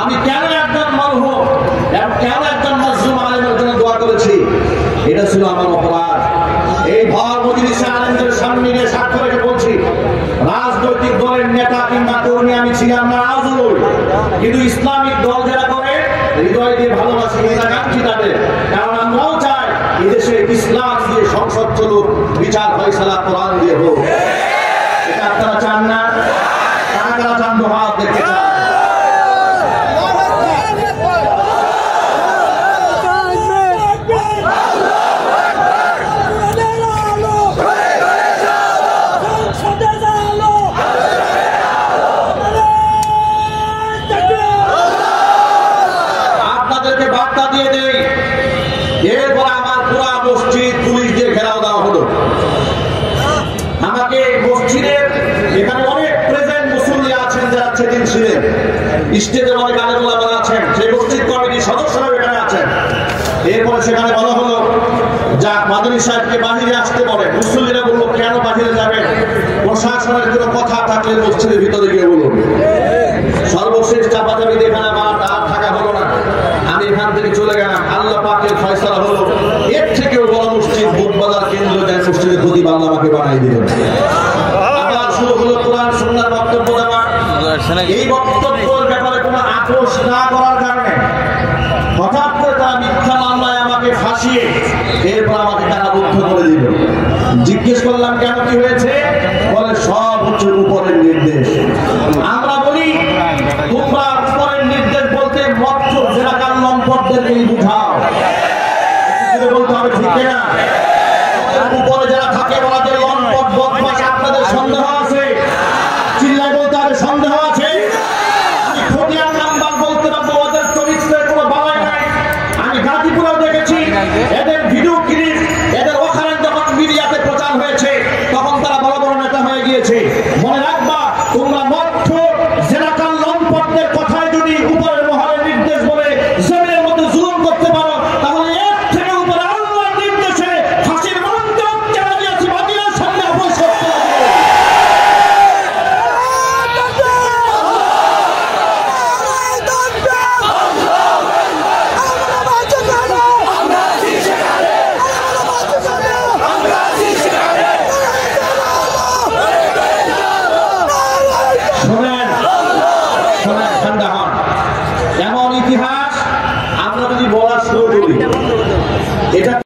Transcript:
আমি কেন একজন মরহুম কেন একজন মাজলুম আলেমের জন্য দোয়া করেছি, এটা ছিল আমার অপরাধ। এই ভর মজলিসে আলেমদের সামনে নিয়ে সাক্ষ্য রেখে বলছি, রাজনৈতিক দলের নেতা কিংবা কর্মী আমি ছিলাম না আজও, কিন্তু ইসলামিক দল যারা করে হৃদয় দিয়ে ভালোবাসি, হিতাকাঙ্ক্ষী তাদের। কারণ আমরাও চাই এদেশে ইসলাম দিয়ে সংসদ চলুক, বিচার ফয়সালা কোরআন দিয়ে হোক। এটা আপনারা চান না? কারা কারা চান? হাত দেখতে চান? আপনাদেরকে বার্তা দিয়ে দেই, এরপর আমার পুরা মসজিদ পুলিশ দিয়ে ঘেরাও দেওয়া হলো। আমাকে মসজিদের এখানে অনেক প্রেজেন্ট মুসল্লি আছেন যারা সেদিন ছিলেন, স্টেজে অনেক আলেমুলামা আছেন, সেই মসজিদ কমিটির সদস্যরা এখানে আছেন। এরপরে সেখানে বলা হলো যা মাদানী সাহেবকে বাহিরে আসতে বলে। মুসল্লিরা বললো কেন বাহিরে যাবেন? প্রশাসনের কোনো কথা থাকলে মসজিদের ভিতরে গিয়ে বলুন। সর্বশেষ চাপাচাপি এখানে আমার আর থাকা হলো না, আমি এখান থেকে চলে গেলাম। আল্লাহ পাকের ফয়সালা হলো এর থেকেও বড় মসজিদ বুধবাজার কেন্দ্র দেয় মসজিদের প্রতি আল্লাহ আমাকে বানাই দিলেন। আবার শুরু হলো কোরআন সুন্নাহর বক্তব্য দেওয়া। এই বক্তব্যের ব্যাপারে কোনো আপোষ না করার কারণে হঠাৎ করে তারা মিথ্যা মামলায় আমাকে ফাঁসিয়ে এরপর আমাকে কারারুদ্ধ করে দিল। জিজ্ঞেস করলাম কেন, কি হয়েছে? বলে সব হচ্ছে উপরের নির্দেশ। আমরা বলি তোমরা উপরের নির্দেশ বলতে মৎস্য জেলাকার লম্পটদেরকে বুঝাও, বলতে হবে, ঠিক না?